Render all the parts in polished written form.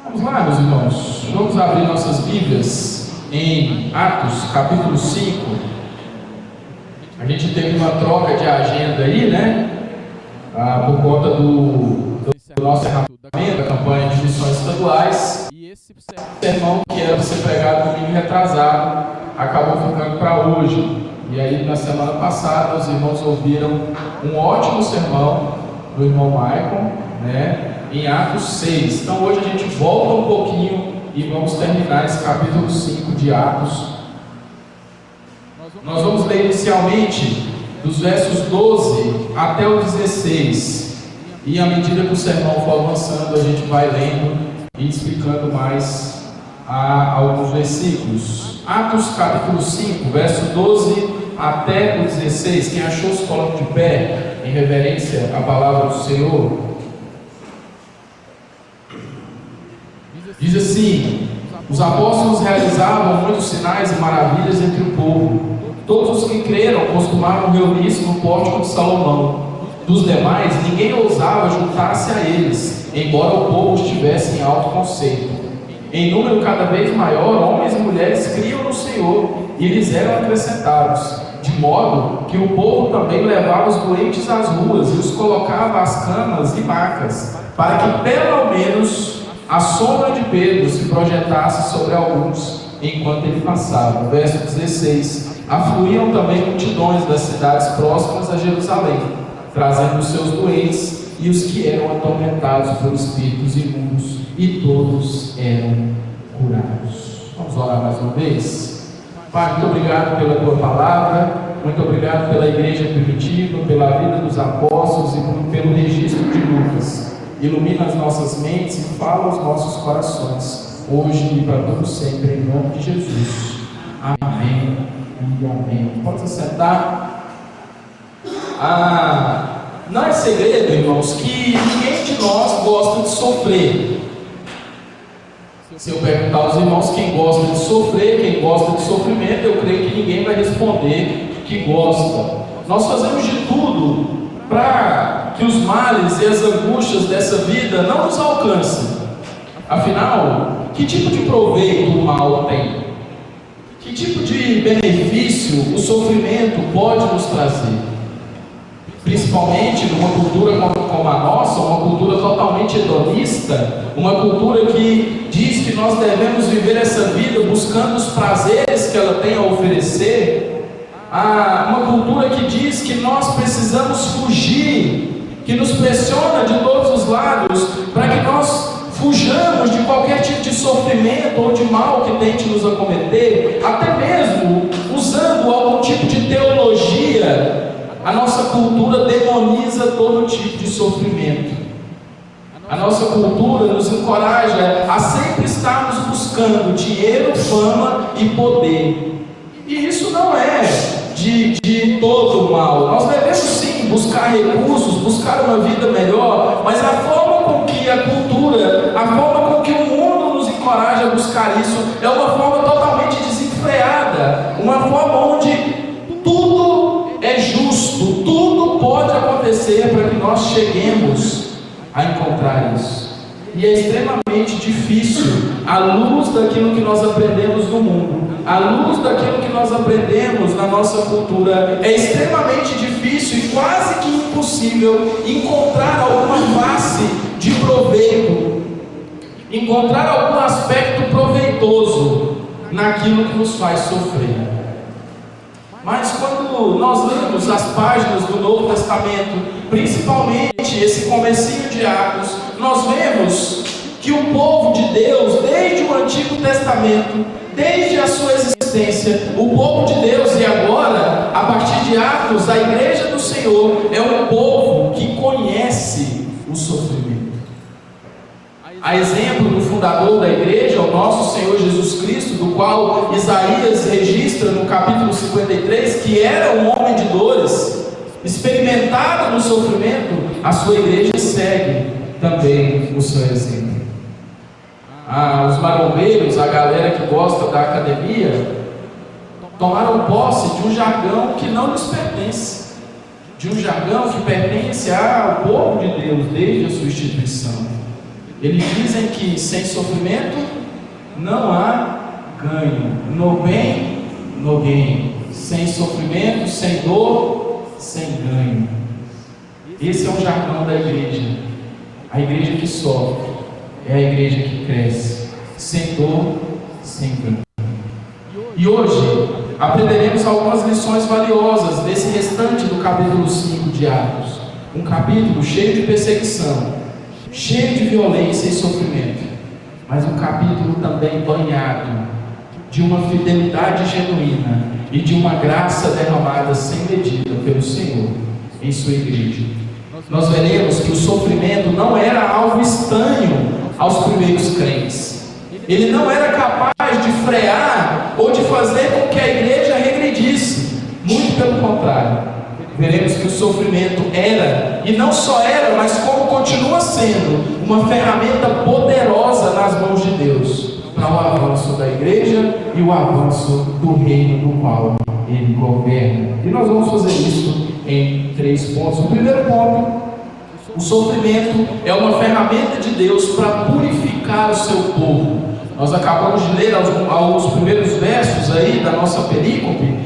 Vamos lá, meus irmãos, vamos abrir nossas Bíblias em Atos, capítulo 5. A gente teve uma troca de agenda aí, né? Por conta do nosso encerramento da campanha de missões estaduais. E esse sermão que era para ser pregado no domingo retrasado acabou ficando para hoje. E aí, na semana passada, os irmãos ouviram um ótimo sermão do irmão Michael, né? Em Atos 6. Então hoje a gente volta um pouquinho e vamos terminar esse capítulo 5 de Atos. Nós vamos ler inicialmente dos versos 12 até o 16. E à medida que o sermão for avançando, a gente vai lendo e explicando mais alguns versículos. Atos capítulo 5, verso 12 até o 16. Quem achou, se coloque de pé em reverência à palavra do Senhor. Diz assim: os apóstolos realizavam muitos sinais e maravilhas entre o povo. Todos os que creram costumavam reunir-se no pórtico de Salomão. Dos demais, ninguém ousava juntar-se a eles, embora o povo estivesse em alto conceito. Em número cada vez maior, homens e mulheres criam no Senhor e lhes eram acrescentados, de modo que o povo também levava os doentes às ruas e os colocava às camas e macas, para que pelo menos a sombra de Pedro se projetasse sobre alguns enquanto ele passava. Verso 16: afluíam também multidões das cidades próximas a Jerusalém, trazendo os seus doentes e os que eram atormentados por espíritos imundos, e todos eram curados. Vamos orar mais uma vez. Pai, muito obrigado pela tua palavra, muito obrigado pela igreja primitiva, pela vida dos apóstolos e pelo registro de Lucas. Ilumina as nossas mentes e fala aos nossos corações, hoje e para todo sempre, em nome de Jesus. Amém e amém. Pode se sentar. Não é segredo, irmãos, que ninguém de nós gosta de sofrer. Se eu perguntar aos irmãos quem gosta de sofrer, quem gosta de sofrimento, eu creio que ninguém vai responder que gosta. Nós fazemos de tudo para que os males e as angústias dessa vida não nos alcancem. Afinal, que tipo de proveito o mal tem? Que tipo de benefício o sofrimento pode nos trazer? Principalmente numa cultura como a nossa, uma cultura totalmente hedonista, uma cultura que diz que nós devemos viver essa vida buscando os prazeres que ela tem a oferecer. Uma cultura que diz que nós precisamos fugir, que nos pressiona de todos os lados para que nós fujamos de qualquer tipo de sofrimento ou de mal que tente nos acometer, até mesmo usando algum tipo de teologia. A nossa cultura demoniza todo tipo de sofrimento. A nossa cultura nos encoraja a sempre estarmos buscando dinheiro, fama e poder. E isso não é de todo mal. Nós devemos sim buscar recursos, buscar uma vida melhor, mas a forma com que a cultura, a forma com que o mundo nos encoraja a buscar isso é uma forma totalmente desenfreada, uma forma onde tudo é justo, tudo pode acontecer para que nós cheguemos a encontrar isso. E é extremamente difícil, à luz daquilo que nós aprendemos no mundo, à luz daquilo que nós aprendemos na nossa cultura, é extremamente difícil e quase que impossível encontrar alguma face de proveito, encontrar algum aspecto proveitoso naquilo que nos faz sofrer. Mas quando nós lemos as páginas do Novo Testamento, principalmente esse comecinho de Atos, nós vemos que o povo de Deus, desde o Antigo Testamento, desde a sua existência, o povo de Deus, e agora, a partir de Atos, a igreja do Senhor, é um povo que conhece o sofrimento. A exemplo do fundador da igreja, o nosso Senhor Jesus Cristo, do qual Isaías registra no capítulo 53, que era um homem de dores, experimentado no sofrimento, a sua igreja segue também o seu exemplo. Os marombeiros, a galera que gosta da academia, tomaram posse de um jargão que não lhes pertence, de um jargão que pertence ao povo de Deus desde a sua instituição. Eles dizem que sem sofrimento não há ganho. No bem, no gain. Sem sofrimento, sem dor, sem ganho. Esse é o jargão da igreja. A igreja que sofre é a igreja que cresce. Sem dor, sem ganho. E hoje aprenderemos algumas lições valiosas desse restante do capítulo 5 de Atos. Um capítulo cheio de perseguição, cheio de violência e sofrimento, mas um capítulo também banhado de uma fidelidade genuína e de uma graça derramada sem medida pelo Senhor em sua igreja. Nós veremos que o sofrimento não era algo estranho aos primeiros crentes. Ele não era capaz de frear ou de fazer com que a igreja regredisse. Muito pelo contrário. Veremos que o sofrimento era, e não só era, mas como continua sendo, uma ferramenta poderosa nas mãos de Deus para o avanço da igreja e o avanço do reino no qual Ele governa. E nós vamos fazer isso em 3 pontos. O primeiro ponto: o sofrimento é uma ferramenta de Deus para purificar o seu povo. Nós acabamos de ler os primeiros versos aí da nossa perícope,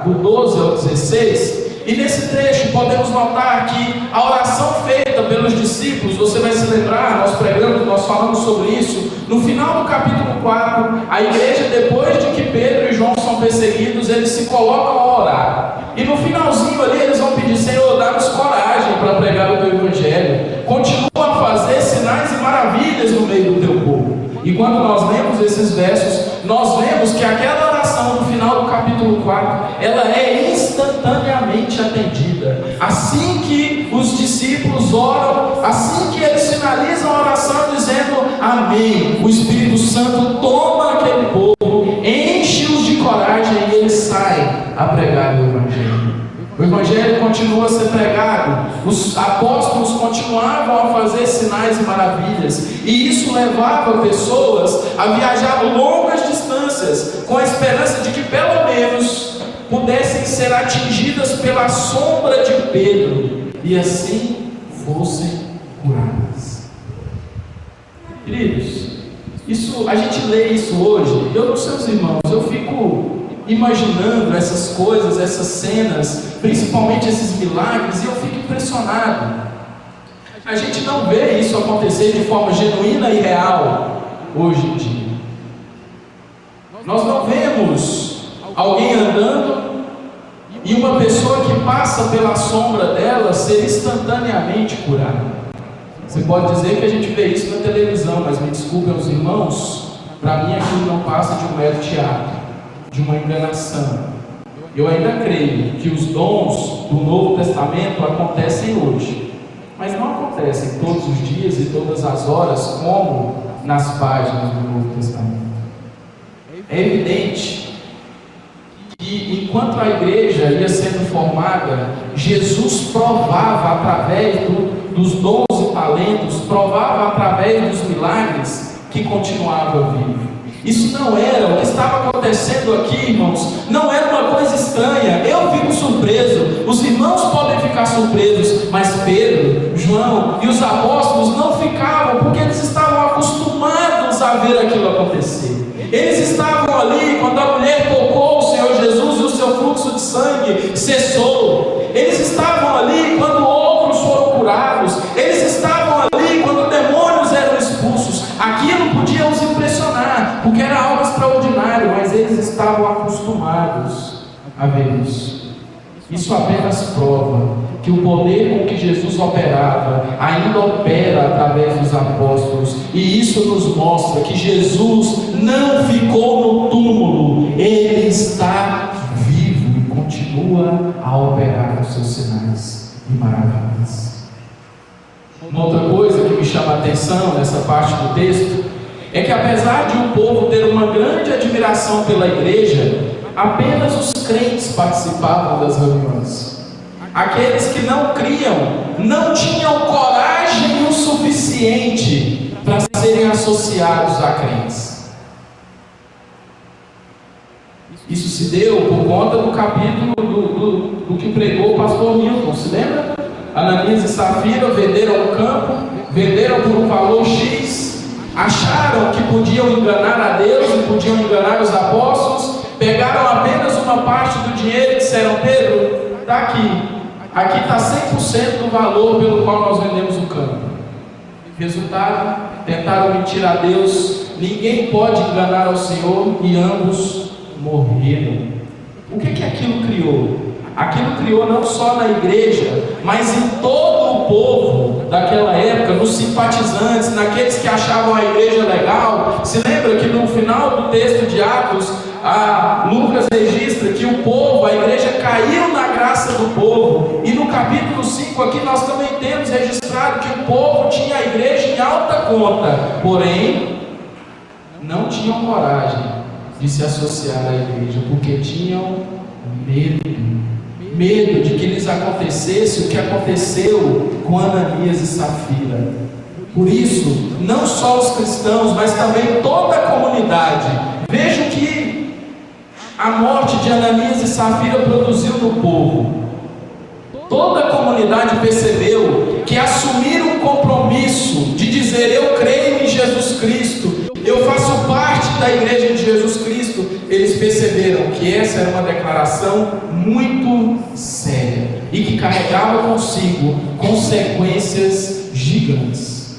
do 12 ao 16, e nesse trecho podemos notar que a oração feita pelos discípulos, você vai se lembrar, nós falamos sobre isso, no final do capítulo 4, a igreja, depois de que Pedro e João são perseguidos, eles se colocam a orar, e no finalzinho ali eles vão pedir: Senhor, dá-nos coragem para pregar o teu evangelho, continua a fazer sinais e maravilhas no meio do teu povo. E quando nós lemos esses versos, nós vemos que aquela oração no final do capítulo 4, ela é instantaneamente atendida. Assim que os discípulos oram, assim que eles finalizam a oração dizendo amém, o Espírito Santo toma aquele povo, enche-os de coragem e eles saem a pregar o evangelho. O evangelho continua a ser pregado, os apóstolos continuavam a fazer sinais e maravilhas, e isso levava pessoas a viajar longas distâncias, com a esperança de que pelo menos pudessem ser atingidas pela sombra de Pedro, e assim fossem curadas. Queridos, a gente lê isso hoje, eu não sei os irmãos, eu fico imaginando essas coisas, essas cenas, principalmente esses milagres, e eu fico impressionado. A gente não vê isso acontecer de forma genuína e real hoje em dia. Nós não vemos alguém andando e uma pessoa que passa pela sombra dela ser instantaneamente curada. Você pode dizer que a gente vê isso na televisão, mas me desculpem os irmãos, para mim aquilo não passa de um mero teatro, de uma enganação. Eu ainda creio que os dons do Novo Testamento acontecem hoje, mas não acontecem todos os dias e todas as horas como nas páginas do Novo Testamento. É evidente que enquanto a igreja ia sendo formada, Jesus provava através dos dons e talentos, provava através dos milagres que continuava vivo. Isso não era, o que estava acontecendo aqui, irmãos, não era uma coisa estranha. Eu fico surpreso, os irmãos podem ficar surpresos, mas Pedro, João e os apóstolos não ficavam, porque eles estavam acostumados a ver aquilo acontecer. Eles estavam ali quando a mulher tocou o Senhor Jesus e o seu fluxo de sangue cessou. Eles estavam ali quando outros foram curados. Eles estavam ali quando demônios eram expulsos. Aquilo podia os impressionar, porque era algo extraordinário, mas eles estavam acostumados a ver isso. Isso apenas prova que o poder com que Jesus operava ainda opera através dos apóstolos, e isso nos mostra que Jesus não ficou no túmulo, Ele está vivo e continua a operar os seus sinais e maravilhas. Uma outra coisa que me chama a atenção nessa parte do texto é que, apesar de o povo ter uma grande admiração pela igreja, apenas os crentes participavam das reuniões. Aqueles que não criam não tinham coragem o suficiente para serem associados a crentes. Isso se deu por conta do capítulo do que pregou o pastor Milton, se lembra? Ananias e Safira venderam o campo, venderam por um valor X, acharam que podiam enganar a Deus e podiam enganar os apóstolos, pegaram apenas uma parte do dinheiro e disseram: Pedro, está aqui está 100% do valor pelo qual nós vendemos o campo. Resultado, tentaram mentir a Deus. Ninguém pode enganar ao Senhor, e ambos morreram. O que aquilo criou? Aquilo criou não só na igreja, mas em todo o povo daquela época, nos simpatizantes, naqueles que achavam a igreja legal. Se lembra que no final do texto de Atos, Lucas registra que o povo, a igreja caiu na graça do povo. E no capítulo 5 aqui nós também temos registrado que o povo tinha a igreja em alta conta, porém não tinham coragem de se associar à igreja, porque tinham medo de que lhes acontecesse o que aconteceu com Ananias e Safira. Por isso, não só os cristãos, mas também toda a comunidade, vejam que a morte de Ananias e Safira produziu no povo. Toda a comunidade percebeu que assumir um compromisso de dizer: eu creio em Jesus Cristo, eu faço parte da igreja de Jesus Cristo. Eles perceberam que essa era uma declaração muito séria e que carregava consigo consequências gigantes.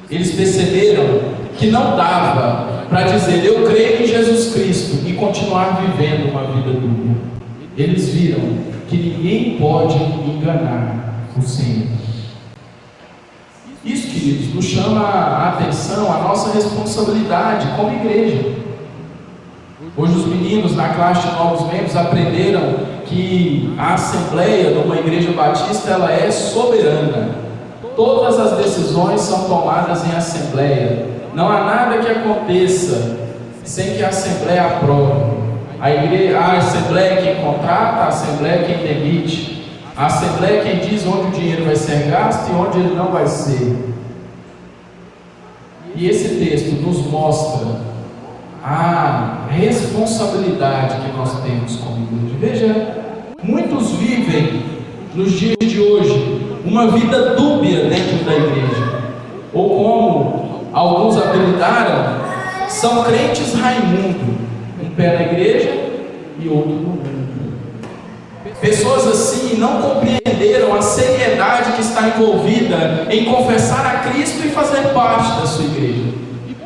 Eles perceberam que não dava para dizer: eu creio em Jesus Cristo, e continuar vivendo uma vida dúbia. Eles viram que ninguém pode enganar o Senhor. Isso, queridos, nos chama a atenção, a nossa responsabilidade como igreja. Hoje os meninos na classe de novos membros aprenderam que a assembleia de uma igreja batista, ela é soberana. Todas as decisões são tomadas em assembleia. Não há nada que aconteça sem que a assembleia aprove. A assembleia é quem contrata, a assembleia é quem demite, a assembleia é quem diz onde o dinheiro vai ser gasto e onde ele não vai ser. E esse texto nos mostra a responsabilidade que nós temos como igreja. Veja, muitos vivem nos dias de hoje uma vida dúbia dentro da igreja, ou como alguns apelidaram, são crentes Raimundo, um pé na igreja e outro no mundo. Pessoas assim não compreenderam a seriedade que está envolvida em confessar a Cristo e fazer parte da sua igreja.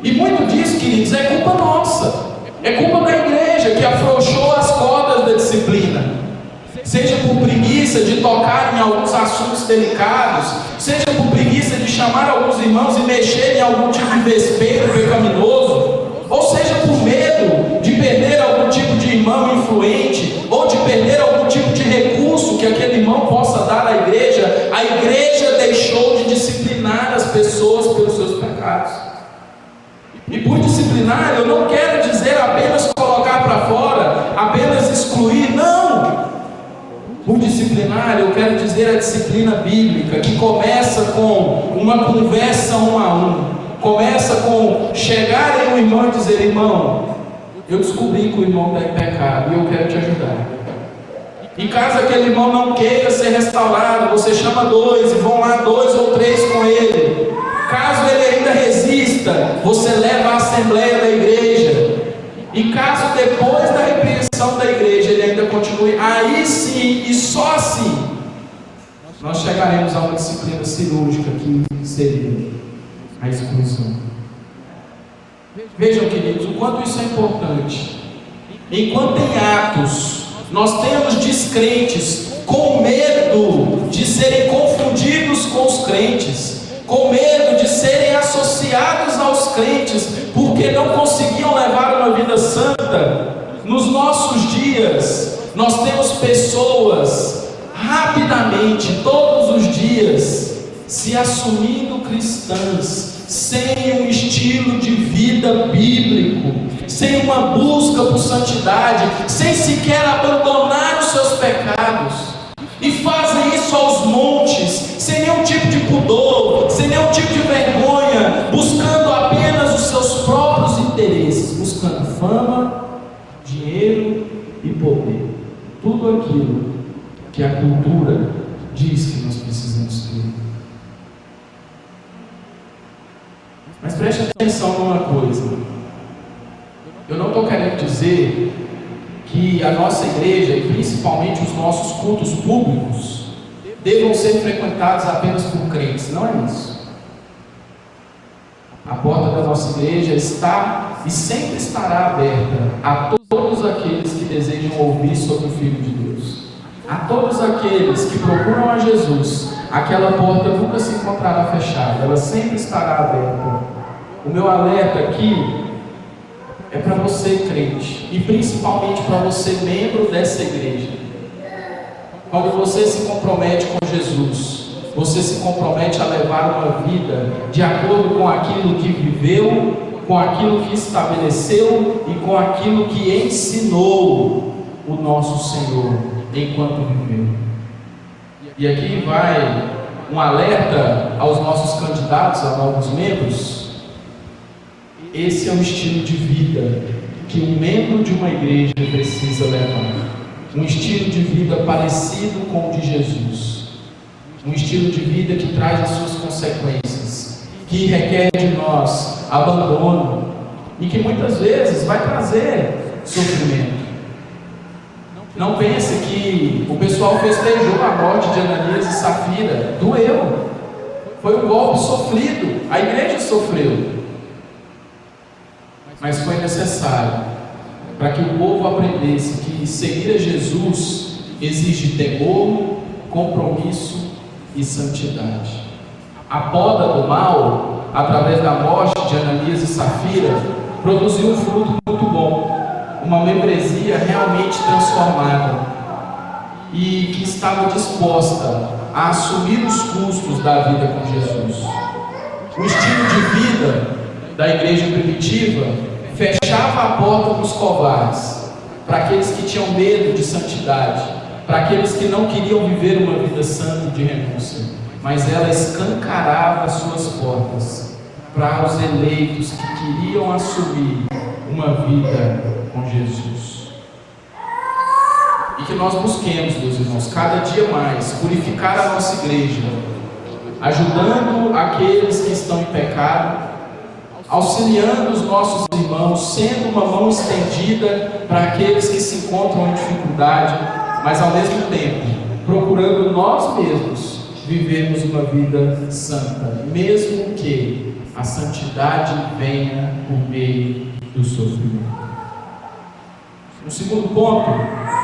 E muito disso, queridos, é culpa nossa, é culpa da igreja que afrouxou as cordas da disciplina, seja por preguiça de tocar em alguns assuntos delicados, seja por preguiça de chamar alguns irmãos e mexer em algum tipo de vespeiro pecaminoso, ou seja por medo de perder algum tipo de irmão influente, ou de perder algum tipo de recurso que aquele irmão possa dar à igreja. A igreja deixou de disciplinar as pessoas pelos seus pecados. E por disciplinar, eu não quero dizer apenas colocar para fora, apenas excluir, não! Por disciplinar, eu quero dizer a disciplina bíblica, que começa com uma conversa um a um. Começa com chegar em um irmão e dizer: irmão, eu descobri que o irmão está em pecado e eu quero te ajudar. E caso aquele irmão não queira ser restaurado, você chama 2 e vão lá 2 ou 3 com ele. Caso ele ainda resista, você leva à assembleia da igreja. E caso depois da repreensão da igreja ele ainda continue, aí sim e só assim nós chegaremos a uma disciplina cirúrgica que seria a exclusão. Vejam, queridos, o quanto isso é importante. Enquanto em Atos nós temos descrentes com medo de serem confundidos com os crentes, com medo de serem associados aos crentes, porque não conseguiam levar uma vida santa. Nos nossos dias nós temos pessoas rapidamente, todos os dias, se assumindo cristãs, sem um estilo de vida bíblico, sem uma busca por santidade, sem sequer abandonar os seus pecados, e fazem isso aos montes, sem nenhum tipo de pudor, sem nenhum tipo de vergonha, buscando apenas os seus próprios interesses, buscando fama, dinheiro e poder, tudo aquilo que a cultura diz que nós precisamos. Mas preste atenção numa coisa. Eu não estou querendo dizer que a nossa igreja, e principalmente os nossos cultos públicos, devam ser frequentados apenas por crentes. Não é isso. A porta da nossa igreja está e sempre estará aberta a todos aqueles que desejam ouvir sobre o Filho de Deus. A todos aqueles que procuram a Jesus, aquela porta nunca se encontrará fechada, ela sempre estará aberta. O meu alerta aqui é para você, crente, e principalmente para você, membro dessa igreja. Quando você se compromete com Jesus, você se compromete a levar uma vida de acordo com aquilo que viveu, com aquilo que estabeleceu e com aquilo que ensinou o nosso Senhor enquanto viveu. E aqui vai um alerta aos nossos candidatos, a novos membros. Esse é o estilo de vida que um membro de uma igreja precisa levar. Um estilo de vida parecido com o de Jesus. Um estilo de vida que traz as suas consequências, que requer de nós abandono e que muitas vezes vai trazer sofrimento. Não pense que o pessoal festejou a morte de Ananias e Safira. Doeu. Foi um golpe sofrido. A igreja sofreu. Mas foi necessário para que o povo aprendesse que seguir a Jesus exige temor, compromisso e santidade. A poda do mal, através da morte de Ananias e Safira, produziu um fruto muito bom, uma membresia realmente transformada e que estava disposta a assumir os custos da vida com Jesus. O estilo de vida da igreja primitiva fechava a porta para os covardes, para aqueles que tinham medo de santidade, para aqueles que não queriam viver uma vida santa de renúncia, mas ela escancarava as suas portas para os eleitos que queriam assumir uma vida com Jesus. E que nós busquemos, meus irmãos, cada dia mais purificar a nossa igreja, ajudando aqueles que estão em pecado, auxiliando os nossos irmãos, sendo uma mão estendida para aqueles que se encontram em dificuldade, mas ao mesmo tempo procurando nós mesmos vivermos uma vida santa, mesmo que a santidade venha por meio do sofrimento. No segundo ponto,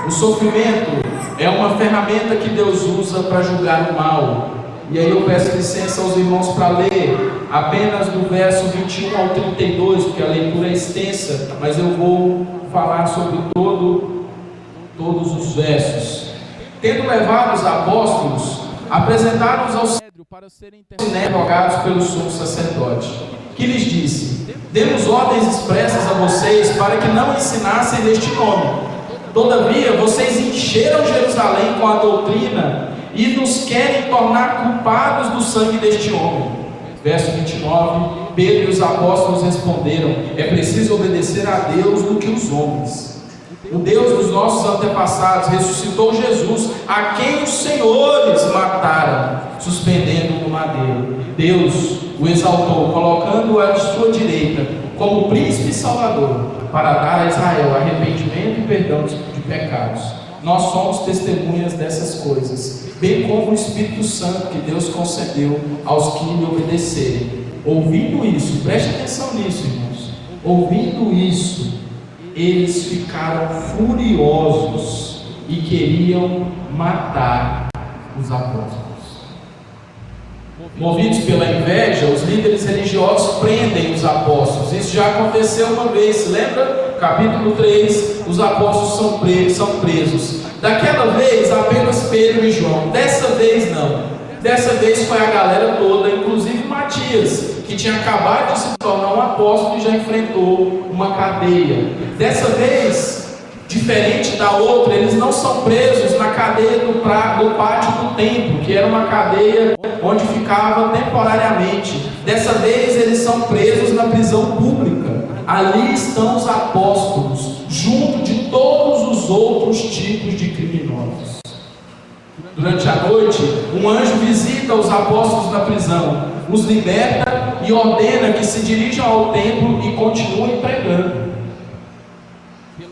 o sofrimento é uma ferramenta que Deus usa para julgar o mal. E aí eu peço licença aos irmãos para ler apenas do verso 21 ao 32, porque a leitura é extensa, mas eu vou falar sobre todos os versos. Tendo levado os apóstolos, apresentaram-os ao Sinédrio para serem interrogados pelo sumo sacerdote, que lhes disse: demos ordens expressas a vocês para que não ensinassem neste nome. Todavia, vocês encheram Jerusalém com a doutrina e nos querem tornar culpados do sangue deste homem. Verso 29, Pedro e os apóstolos responderam: é preciso obedecer a Deus do que os homens. O Deus dos nossos antepassados ressuscitou Jesus, a quem os senhores mataram, suspendendo-o no madeiro. Deus o exaltou, colocando-o à sua direita, como príncipe e salvador, para dar a Israel arrependimento e perdão de pecados. Nós somos testemunhas dessas coisas, bem como o Espírito Santo que Deus concedeu aos que lhe obedecerem. Ouvindo isso, preste atenção nisso, irmãos. Ouvindo isso, eles ficaram furiosos e queriam matar os apóstolos. Movidos pela inveja, os líderes religiosos prendem os apóstolos. Isso já aconteceu uma vez, lembra? Capítulo 3, os apóstolos são presos. Daquela vez apenas Pedro e João. Dessa vez não. Dessa vez foi a galera toda, inclusive Matias, que tinha acabado de se tornar um apóstolo e já enfrentou uma cadeia. Dessa vez, diferente da outra, eles não são presos na cadeia do pátio do templo, que era uma cadeia onde ficava temporariamente. Dessa vez eles são presos na prisão pública. Ali estão os apóstolos, junto de todos os outros tipos de criminosos. Durante a noite, um anjo visita os apóstolos na prisão. os liberta e ordena que se dirijam ao templo e continuem pregando.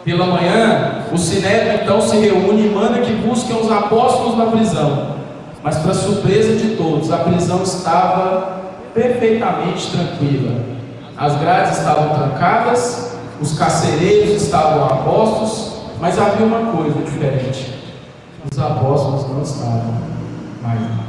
Pela manhã, o Sinédrio então se reúne e manda que busquem os apóstolos na prisão. Mas, para surpresa de todos, a prisão estava perfeitamente tranquila. As grades estavam trancadas, os carcereiros estavam a postos, mas havia uma coisa diferente: os apóstolos não estavam mais lá.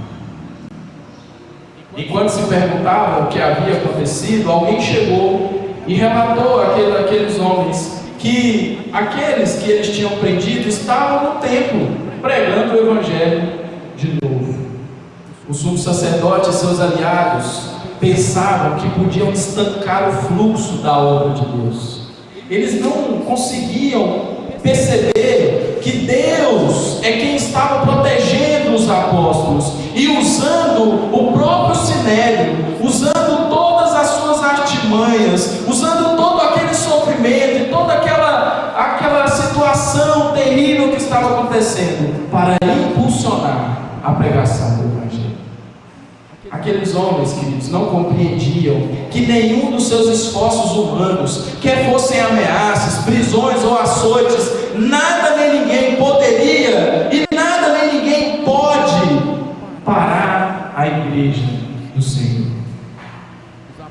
Enquanto se perguntava o que havia acontecido, alguém chegou e relatou àqueles homens que aqueles que eles tinham prendido estavam no templo pregando o evangelho de novo. O sumo sacerdote e seus aliados pensavam que podiam estancar o fluxo da obra de Deus. Eles não conseguiam perceber que Deus é quem estava protegendo os apóstolos e usando o próprio Sinédrio, usando todas as suas artimanhas, usando todo aquele sofrimento e toda aquela situação terrível que estava acontecendo para impulsionar a pregação do Evangelho. Aqueles homens, queridos, não compreendiam que nenhum dos seus esforços humanos, quer fossem ameaças, prisões ou açoites, nada nem ninguém poderia e nada nem ninguém pode parar a igreja do Senhor.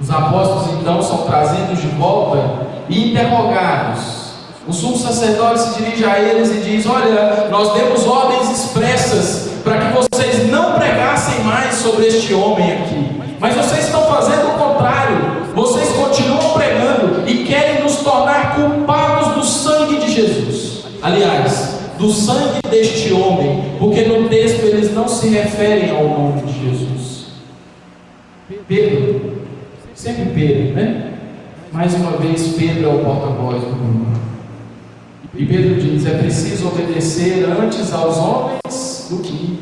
Os apóstolos então são trazidos de volta e interrogados. O sumo sacerdote se dirige a eles e diz: olha, nós demos ordens expressas para que vocês não pregassem mais sobre este homem aqui, mas vocês estão fazendo o contrário. Vocês continuam pregando e querem nos tornar culpados do sangue de Jesus. Aliás, do sangue deste homem, porque no texto eles não se referem ao nome de Jesus. Pedro, sempre Pedro, né? Mais uma vez Pedro é o porta-voz do mundo. E Pedro diz: é preciso obedecer antes aos homens do que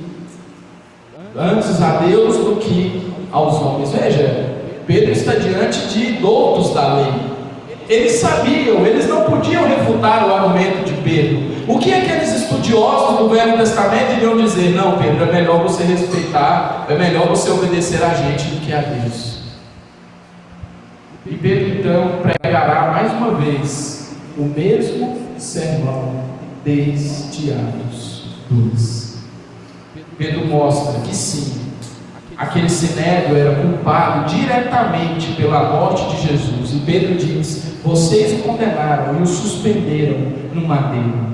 antes a Deus do que aos homens. Veja, Pedro está diante de doutos da lei. Eles sabiam, eles não podiam refutar o argumento de Pedro. O que aqueles estudiosos do Velho Testamento iriam dizer? Não, Pedro, é melhor você respeitar, é melhor você obedecer a gente do que a Deus. E Pedro então pregará mais uma vez o mesmo sermão desde Atos 2. Pedro mostra que sim, aquele Sinédrio era culpado diretamente pela morte de Jesus. E Pedro diz: vocês o condenaram e o suspenderam no madeiro.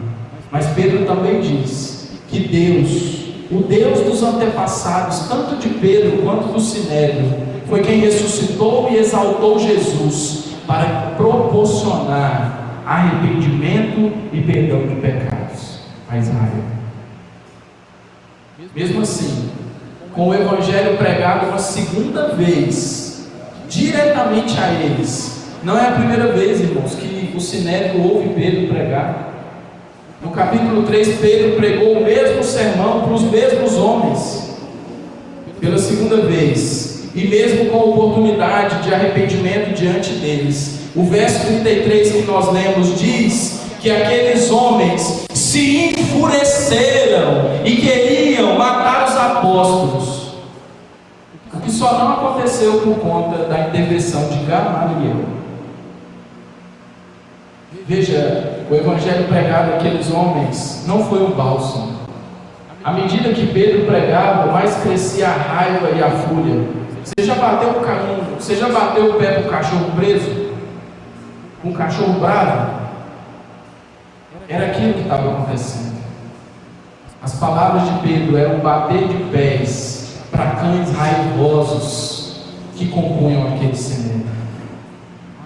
Mas Pedro também diz que Deus, o Deus dos antepassados, tanto de Pedro quanto do Sinédrio, foi quem ressuscitou e exaltou Jesus para proporcionar arrependimento e perdão de pecados a Israel. Mesmo assim, com o Evangelho pregado uma segunda vez, diretamente a eles, não é a primeira vez, irmãos, que o Sinédrio ouve Pedro pregar. No capítulo 3, Pedro pregou o mesmo sermão para os mesmos homens, pela segunda vez, e mesmo com oportunidade de arrependimento diante deles. O verso 33 que nós lemos diz que aqueles homens se enfureceram e queriam matar os apóstolos, o que só não aconteceu por conta da intervenção de Gamaliel. Veja, o evangelho pregado àqueles homens não foi um bálsamo. À medida que Pedro pregava, mais crescia a raiva e a fúria. Você já bateu o pé para um cachorro preso? Um cachorro bravo? Era aquilo que estava acontecendo. As palavras de Pedro eram bater de pés para cães raivosos que compunham aquele Sinédrio.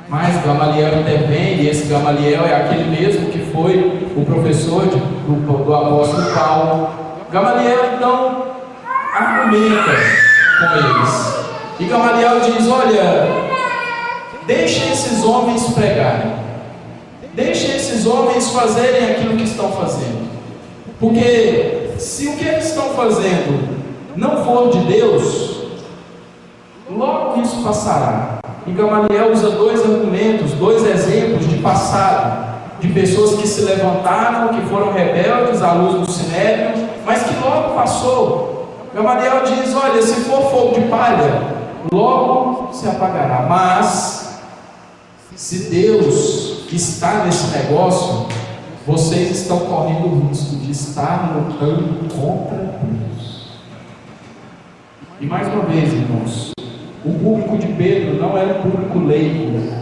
Mas Gamaliel intervém, e esse Gamaliel é aquele mesmo que foi o professor do apóstolo Paulo. Gamaliel então argumenta com eles, e Gamaliel diz: olha, deixem esses homens pregarem, deixem esses homens fazerem aquilo que estão fazendo, porque se o que eles estão fazendo não for de Deus, logo isso passará. E Gamaliel usa dois argumentos, dois exemplos de passado, de pessoas que se levantaram, que foram rebeldes à luz do Sinédrio, mas que logo passou. Gamaliel diz: olha, se for fogo de palha, logo se apagará. Mas, se Deus está nesse negócio, vocês estão correndo o risco de estar lutando contra Deus. E mais uma vez, irmãos, o público de Pedro não era um público leigo,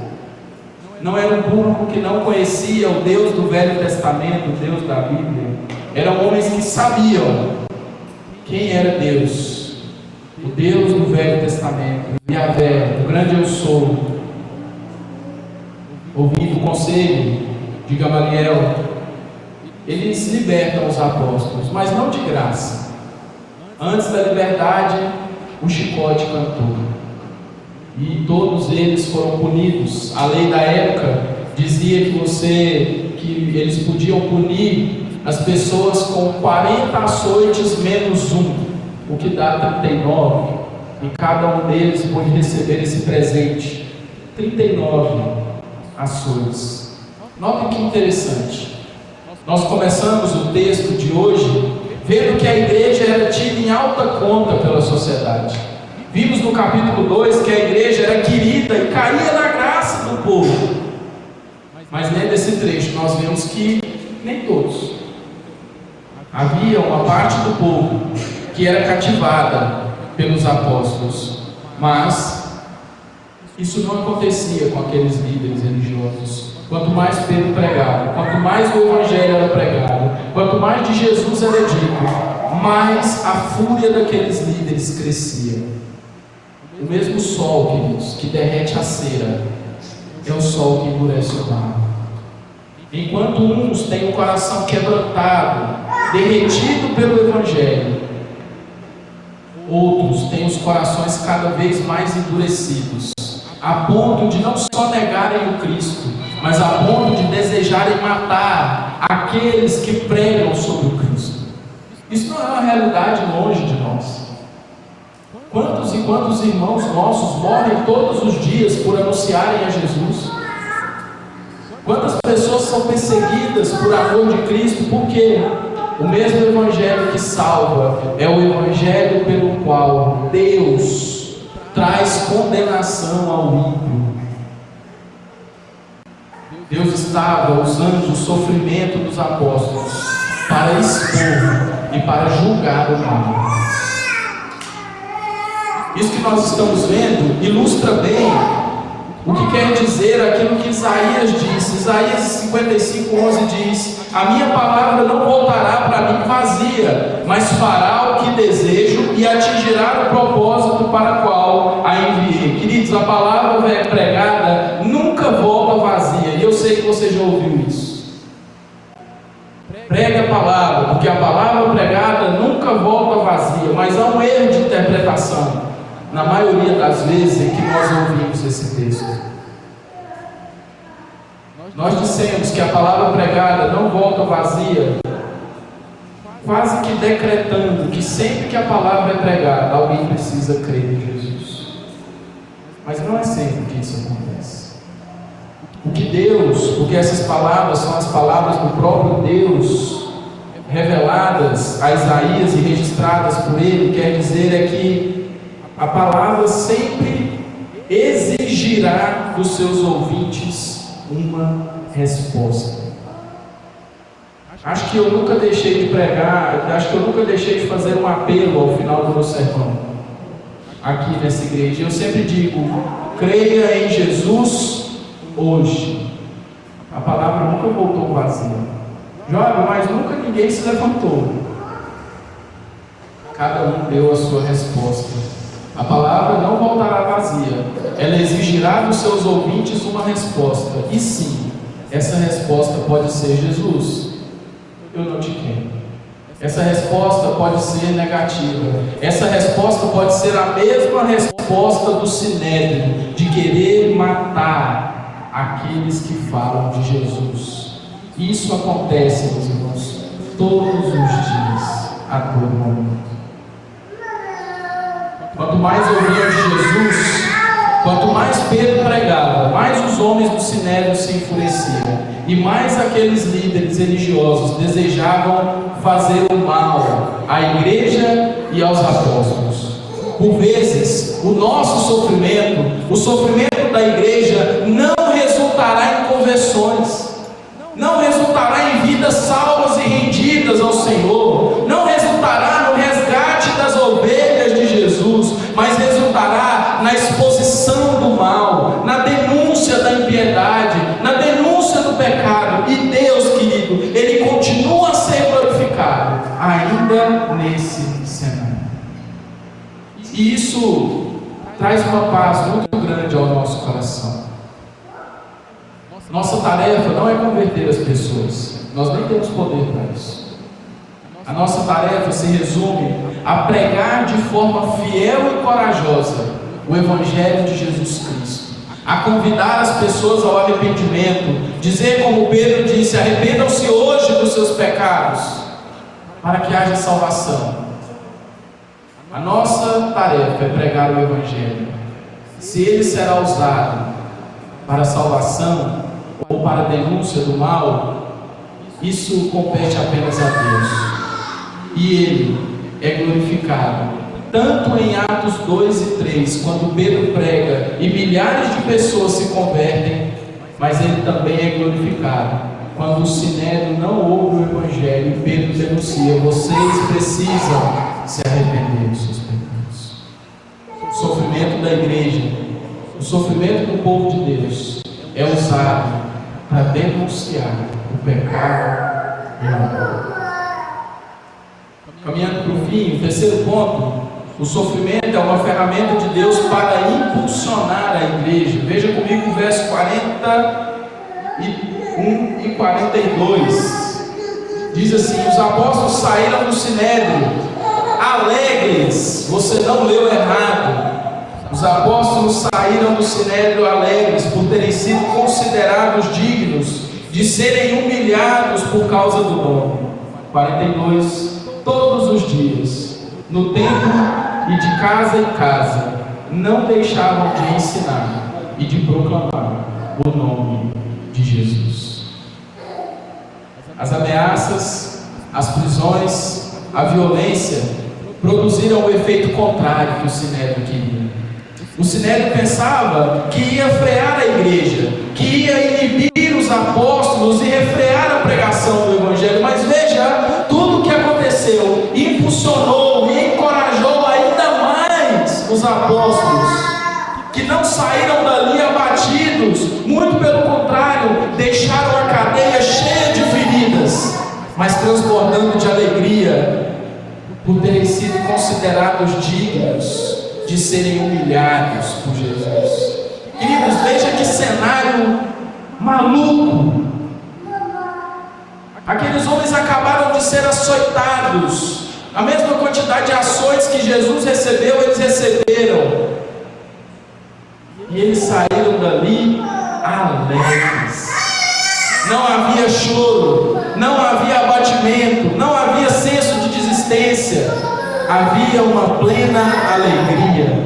não era um público que não conhecia o Deus do Velho Testamento, o Deus da Bíblia. Eram homens que sabiam quem era Deus, o Deus do Velho Testamento, Yahvé, o grande eu sou. Ouvindo o conselho de Gamaliel, eles libertam os apóstolos, mas não de graça. Antes da liberdade, o chicote cantou, e todos eles foram punidos. A lei da época dizia que eles podiam punir as pessoas com 40 açoites menos um, o que dá 39, e cada um deles pôde receber esse presente, 39 açoites. Notem que interessante. Nós começamos o texto de hoje vendo que a igreja era tida em alta conta pela sociedade. Vimos no capítulo 2 que a igreja era querida e caía na graça do povo. Mas lendo esse trecho nós vemos que nem todos. Havia uma parte do povo que era cativada pelos apóstolos, mas isso não acontecia com aqueles líderes religiosos. Quanto mais Pedro pregava, quanto mais o Evangelho era pregado, quanto mais de Jesus era dito, mais a fúria daqueles líderes crescia. O mesmo sol, queridos, que derrete a cera, é o sol que endurece o mar. Enquanto uns têm o coração quebrantado, derretido pelo Evangelho, outros têm os corações cada vez mais endurecidos, a ponto de não só negarem o Cristo, mas a ponto de desejarem matar aqueles que pregam sobre o Cristo. Isso não é uma realidade longe de nós. Quantos e quantos irmãos nossos morrem todos os dias por anunciarem a Jesus? Quantas pessoas são perseguidas por amor de Cristo? Porque o mesmo Evangelho que salva é o Evangelho pelo qual Deus traz condenação ao ímpio. Deus estava usando o sofrimento dos apóstolos para expor e para julgar o mal. Isso que nós estamos vendo ilustra bem o que quer dizer aquilo que Isaías disse. Isaías 55:11 diz: a minha palavra não voltará para mim vazia, mas fará o que desejo e atingirá o propósito para o qual a enviei. Queridos, a palavra pregada nunca volta vazia, e eu sei que você já ouviu isso. Pregue a palavra, porque a palavra pregada nunca volta vazia, mas há um erro de interpretação na maioria das vezes em que nós ouvimos esse texto. Nós dissemos que a palavra pregada não volta vazia, quase que decretando que sempre que a palavra é pregada, alguém precisa crer em Jesus. Mas não é sempre que isso acontece. Porque essas palavras são as palavras do próprio Deus, reveladas a Isaías e registradas por ele, quer dizer é que a palavra sempre exigirá dos seus ouvintes uma resposta. Acho que eu nunca deixei de pregar, acho que eu nunca deixei de fazer um apelo ao final do meu sermão, aqui nessa igreja. Eu sempre digo: creia em Jesus hoje. A palavra nunca voltou vazia. Jovem, mas nunca ninguém se levantou. Cada um deu a sua resposta. A palavra não voltará vazia, ela exigirá dos seus ouvintes uma resposta. E sim, essa resposta pode ser: Jesus, eu não te quero. Essa resposta pode ser negativa. Essa resposta pode ser a mesma resposta do Sinédrio, de querer matar aqueles que falam de Jesus. Isso acontece, meus irmãos, todos os dias, a todo momento. Quanto mais ouviam de Jesus, quanto mais Pedro pregava, mais os homens do Sinédrio se enfureciam, e mais aqueles líderes religiosos desejavam fazer o mal à igreja e aos apóstolos. Por vezes, o nosso sofrimento, o sofrimento da igreja, não resultará em conversões, não resultará em vidas salvas e rendidas ao Senhor, não resultará no resgate das ovelhas de Jesus, mas resultará na exposição do mal, na denúncia da impiedade, na denúncia do pecado. E Deus, querido, Ele continua a ser glorificado ainda nesse cenário. E isso traz uma paz muito grande ao nosso coração. Nossa tarefa não é converter as pessoas, nós nem temos poder para isso. A nossa tarefa se resume a pregar de forma fiel e corajosa o Evangelho de Jesus Cristo, a convidar as pessoas ao arrependimento, dizer como Pedro disse: arrependam-se hoje dos seus pecados, para que haja salvação. A nossa tarefa é pregar o Evangelho. Se ele será usado para a salvação ou para a denúncia do mal, isso compete apenas a Deus. E Ele é glorificado, tanto em Atos 2 e 3, quando Pedro prega e milhares de pessoas se convertem, mas Ele também é glorificado quando o Sinédrio não ouve o Evangelho e Pedro denuncia: vocês precisam se arrepender dos seus pecados. O sofrimento da igreja, o sofrimento do povo de Deus é usado para denunciar o pecado e a morte. Caminhando para o fim, o terceiro ponto: o sofrimento é uma ferramenta de Deus para impulsionar a igreja. Veja comigo o verso 41 e 42. Diz assim: os apóstolos saíram do Sinédrio alegres. Você não leu errado. Os apóstolos saíram do Sinédrio alegres por terem sido considerados dignos de serem humilhados por causa do nome. 42. Todos os dias, no templo e de casa em casa, não deixavam de ensinar e de proclamar o nome de Jesus. As ameaças, as prisões, a violência produziram o efeito contrário que o Sinédrio queria. O Sinédrio pensava que ia frear a igreja, que ia inibir os apóstolos e refrear a pregação do Evangelho. Mas veja, tudo o que aconteceu impulsionou e encorajou ainda mais os apóstolos, que não saíram dali abatidos, muito pelo contrário, deixaram a cadeia cheia de feridas, mas transbordando de alegria por terem sido considerados dignos de serem humilhados por Jesus. Queridos, veja que cenário maluco. Aqueles homens acabaram de ser açoitados. A mesma quantidade de açoites que Jesus recebeu, eles receberam. E eles saíram dali alegres. Não havia choro, não havia abatimento, não havia senso de desistência. Havia uma plena alegria.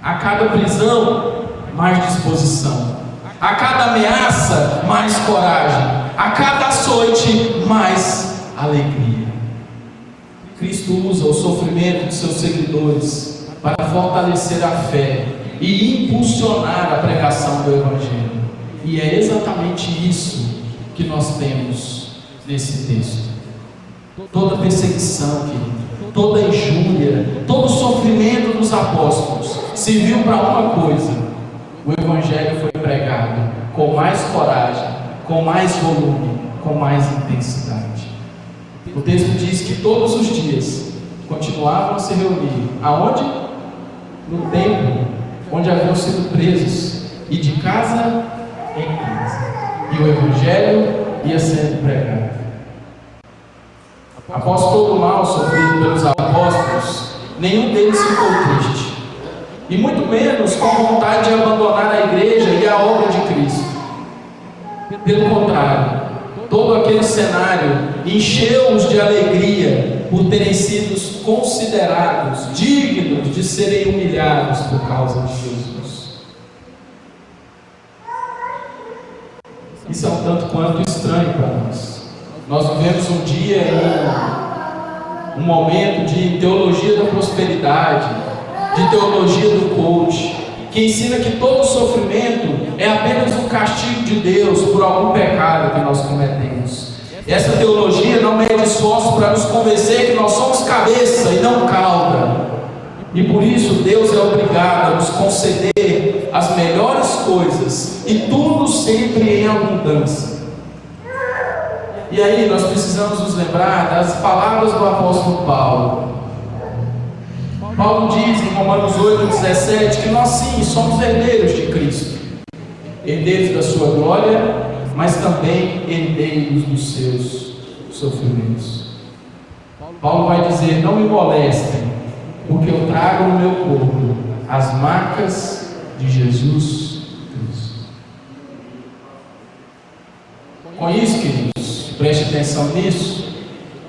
A cada prisão, mais disposição. A cada ameaça, mais coragem. A cada açoite, mais alegria. Cristo usa o sofrimento de seus seguidores para fortalecer a fé e impulsionar a pregação do Evangelho. E é exatamente isso que nós temos nesse texto. Toda perseguição, querido, toda injúria, todo sofrimento dos apóstolos serviu para uma coisa: o Evangelho foi pregado com mais coragem, com mais volume, com mais intensidade. O texto diz que todos os dias continuavam a se reunir. Aonde? No templo, onde haviam sido presos, e de casa em casa. E o Evangelho ia sendo pregado. Após todo o mal sofrido pelos apóstolos, nenhum deles ficou triste, e muito menos com vontade de abandonar a igreja e a obra de Cristo. Pelo contrário, todo aquele cenário encheu-os de alegria por terem sido considerados dignos de serem humilhados por causa de Jesus. Isso é um tanto quanto estranho para nós. Nós vivemos um dia um momento de teologia da prosperidade, de teologia do coach, que ensina que todo sofrimento é apenas um castigo de Deus por algum pecado que nós cometemos. Essa teologia não mede esforço para nos convencer que nós somos cabeça e não cauda, e por isso Deus é obrigado a nos conceder as melhores coisas, e tudo sempre em abundância. E aí nós precisamos nos lembrar das palavras do apóstolo Paulo. Paulo diz em Romanos 8,17 que nós sim somos herdeiros de Cristo, herdeiros da sua glória, mas também herdeiros dos seus sofrimentos. Paulo vai dizer: não me molestem, porque eu trago no meu corpo as marcas de Jesus Cristo. Com isso, queridos, preste atenção nisso.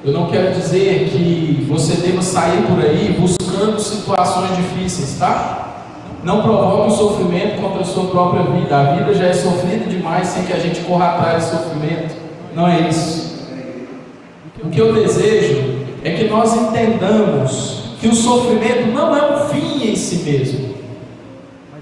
Eu não quero dizer que você deva sair por aí buscando situações difíceis, tá? Não provoque o sofrimento contra a sua própria vida. A vida já é sofrida demais sem que a gente corra atrás do sofrimento. Não é isso. O que eu desejo é que nós entendamos que o sofrimento não é um fim em si mesmo,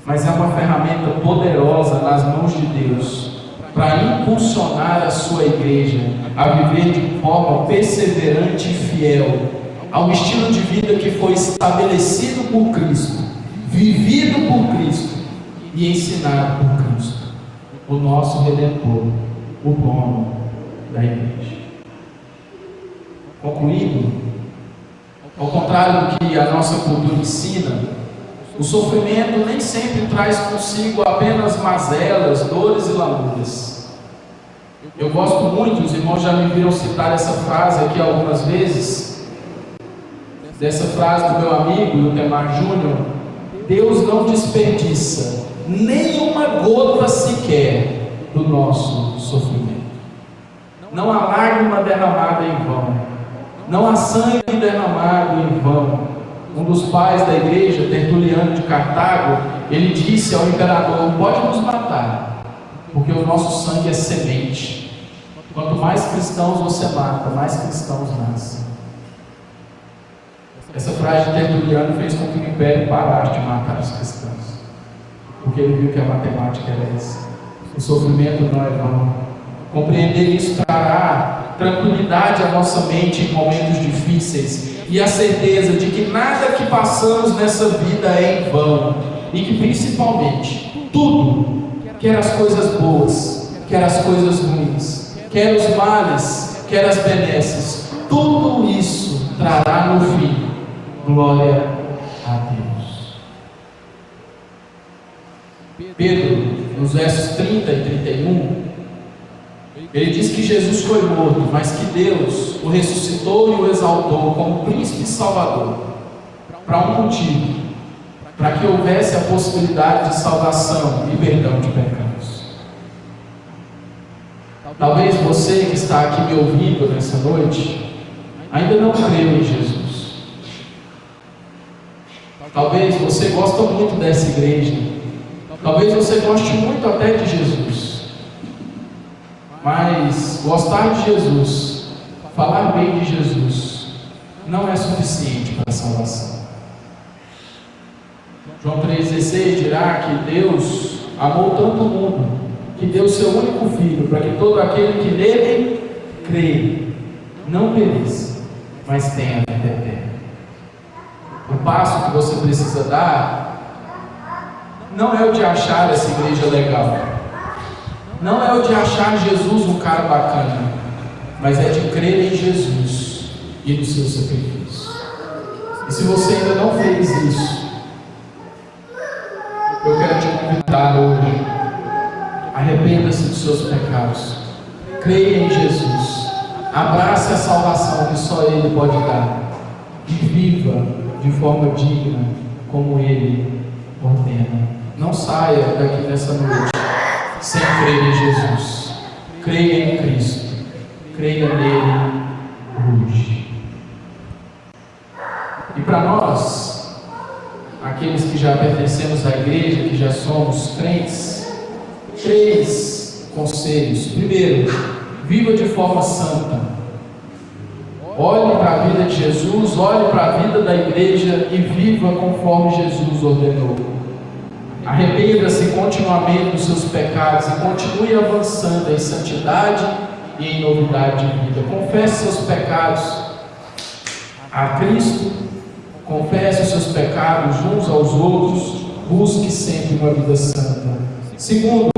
mas é uma ferramenta poderosa nas mãos de Deus para impulsionar a sua igreja a viver de forma perseverante e fiel ao estilo de vida que foi estabelecido por Cristo, vivido por Cristo e ensinado por Cristo, o nosso Redentor, o dono da igreja. Concluindo, ao contrário do que a nossa cultura ensina, o sofrimento nem sempre traz consigo apenas mazelas, dores e lamuras. Eu gosto muito, os irmãos já me viram citar essa frase aqui algumas vezes, dessa frase do meu amigo, Lutemar Júnior: Deus não desperdiça nenhuma gota sequer do nosso sofrimento. Não há lágrima derramada em vão, não há sangue derramado em vão. Um dos pais da igreja, Tertuliano de Cartago, ele disse ao imperador: pode nos matar, porque o nosso sangue é semente. Quanto mais cristãos você mata, mais cristãos nascem. Essa frase de Tertuliano fez com que o império parasse de matar os cristãos, porque ele viu que a matemática era essa. O sofrimento não é vão. Compreender isso trará tranquilidade à nossa mente em momentos difíceis, e a certeza de que nada que passamos nessa vida é em vão, e que principalmente tudo, quer as coisas boas, quer as coisas ruins, quer os males, quer as benesses, tudo isso trará no fim glória a Deus. Pedro, nos versos 30 e 31, ele diz que Jesus foi morto, mas que Deus o ressuscitou e o exaltou como príncipe e salvador, para um motivo: para que houvesse a possibilidade de salvação e perdão de pecados. Talvez você que está aqui me ouvindo nessa noite ainda não creu em Jesus. Talvez você goste muito dessa igreja, talvez você goste muito até de Jesus, mas gostar de Jesus, falar bem de Jesus, não é suficiente para a salvação. João 3,16 dirá que Deus amou tanto o mundo, que deu seu único Filho, para que todo aquele que nele crê, não pereça, mas tenha a vida eterna. O passo que você precisa dar não é o de achar essa igreja legal, não é o de achar Jesus um cara bacana, mas é de crer em Jesus e no seu sacrifício. E se você ainda não fez isso, eu quero te convidar hoje: arrependa-se dos seus pecados, creia em Jesus, abrace a salvação que só Ele pode dar, e viva de forma digna como Ele ordena. Não saia daqui nessa noite sem crer em Jesus. Creia em Cristo, creia nele hoje. E para nós, aqueles que já pertencemos à igreja, que já somos crentes, 3 conselhos. Primeiro, viva de forma santa. Olhe para a vida de Jesus, olhe para a vida da igreja e viva conforme Jesus ordenou. Arrependa-se continuamente dos seus pecados e continue avançando em santidade e em novidade de vida. Confesse seus pecados a Cristo, confesse os seus pecados uns aos outros, busque sempre uma vida santa. Segundo,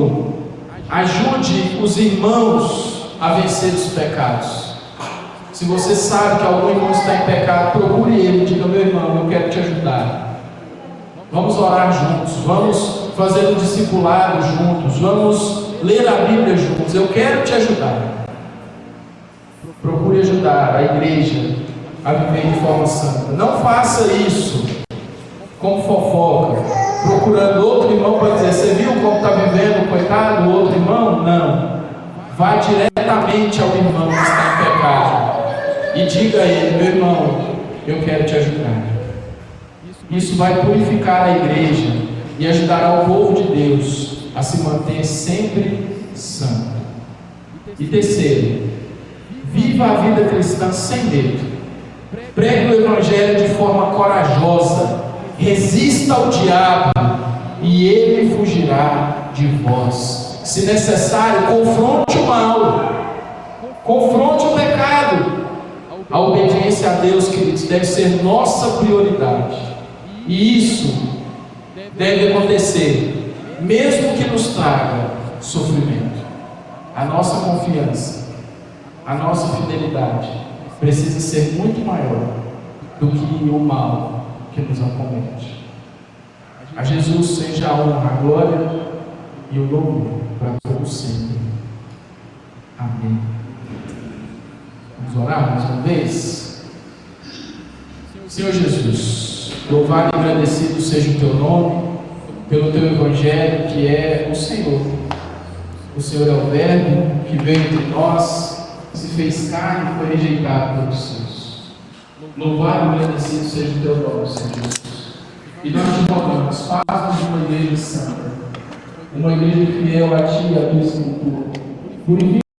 ajude os irmãos a vencer os pecados. Se você sabe que algum irmão está em pecado, procure ele, diga: meu irmão, eu quero te ajudar. Vamos orar juntos, vamos fazer um discipulado juntos, vamos ler a Bíblia juntos, eu quero te ajudar. Procure ajudar a igreja a viver de forma santa. Não faça isso como fofoca, procurando outro irmão para dizer: você viu como está vivendo, coitado, o outro irmão? Não. Vá diretamente ao irmão que está em pecado e diga a ele: meu irmão, eu quero te ajudar. Isso vai purificar a igreja e ajudará o povo de Deus a se manter sempre santo. E terceiro, viva a vida cristã sem medo. Pregue o Evangelho de forma corajosa. Resista ao diabo e ele fugirá de vós. Se necessário, confronte o mal, confronte o pecado. A obediência a Deus, queridos, deve ser nossa prioridade. E isso deve acontecer, mesmo que nos traga sofrimento. A nossa confiança, a nossa fidelidade precisa ser muito maior do que o mal que nos acomete. A Jesus seja a honra, a glória e o louvor para todos sempre. Amém. Vamos orar mais uma vez? Senhor Jesus, louvado e agradecido seja o teu nome, pelo teu Evangelho, que é o Senhor. O Senhor é o Verbo que veio entre nós, se fez carne e foi rejeitado pelos seus. Louvado e agradecido seja o teu nome, Senhor Jesus. E nós te rogamos, faz-nos uma igreja santa, uma igreja fiel a ti e a tua escritura. Purifica